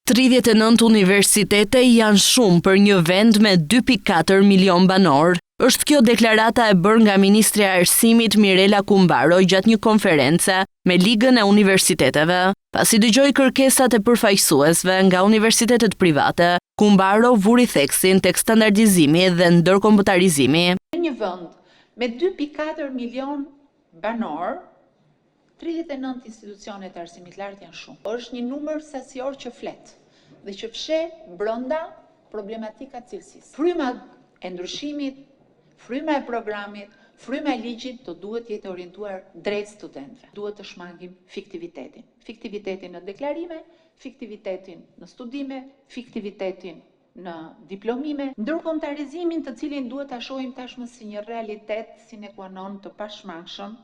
39 universitete janë shumë për një vend me 2.4 milion banor. Është kjo deklarata e bërë nga Ministrja e Arsimit Mirela Kumbaro gjatë një konference me Ligën e Universiteteve. Pasi dëgjoi kërkesat e përfaqësuesve nga universitetet private, Kumbaro vuri theksin tek standardizimi dhe ndërkombëtarizimi. Në një vend me 2.4 milion banor, 39 institucione të arsimit lartë janë shumë. Është një numër sasior që flet dhe që fsheh brenda problematika cilësisë. Fryma e ndryshimit, fryma e programit, fryma e ligjit do duhet jetë orientuar drejt studentëve. Duhet të shmangim fiktivitetin. Fiktivitetin në deklarime, fiktivitetin në studime, fiktivitetin në diplomime, ndërkombëtarizimin të cilin duhet ta shohim tashmë si një realitet sine qua non të pashmangshëm,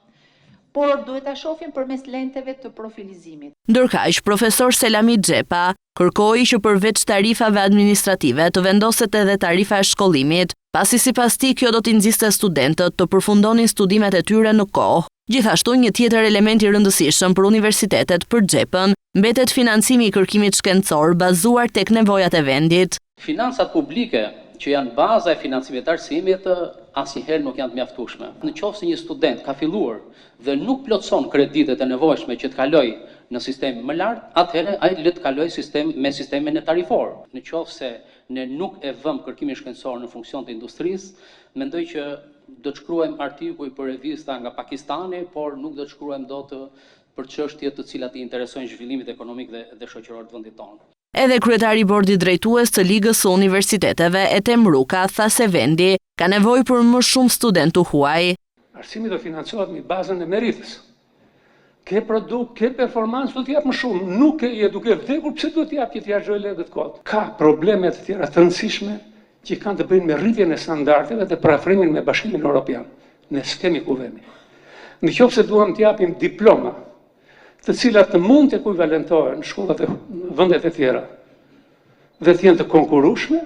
por duhet ta shohim përmes lenteve të profilizimit. Ndërkaq, profesor Selami Xhepa kërkoi që përveç tarifave administrative të vendoset edhe tarifa e shkollimit, pasi sipas tij kjo do t'i nxiste studentët të përfundonin studimet e tyre në kohë. Gjithashtu, një tjetër element i rëndësishëm për universitetet për Xhepën mbetet financimi i kërkimit shkencor bazuar tek nevojat e vendit. Financat publike që janë baza e financimit të arsimit asnjëherë nuk janë të mjaftueshme. Në qoftë se një student ka filluar dhe nuk plotëson kreditet e nevojshme që të kalojë në sistemin më lart, atëherë ai le të kalojë me sistemin e tarifor. Në qoftë se ne nuk e vëmë kërkimin shkencor në funksion të industrisë, mendoj që do të shkruajmë artikuj për revista nga Pakistani, por nuk do të shkruajmë dot për çështje të cilat i interesojnë zhvillimit ekonomik dhe shoqëror të vendit tonë. Edhe kryetari i bordit drejtues të Ligës së Universiteteve, Etem Ruka, tha se vendi ka nevojë për më shumë studentë huaj. Arsimi do financohet me bazën e meritës. Ke produkt, ke performancë, do t'jap më shumë. Nuk e duke vdekur, pse do t'jap që t'ia zhoj lekët kot? Ka probleme të tjera të rëndësishme që kanë të bëjnë me rritjen e standardeve dhe parafrimin me Bashkimin Evropian. Ne s'kemi ku vemi. Nëse duam t'japim diploma, të cilat të mund të ekuivalentohen në shkollat e vendet e tjera dhe të jenë të konkurrueshme,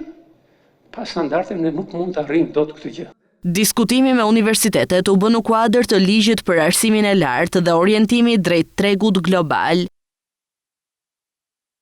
pa standarde ne nuk mund të arrijmë dot këtë gjë. Diskutimi me universitetet u bë në kuadër të ligjit për arsimin e lartë dhe orientimit drejt tregut global.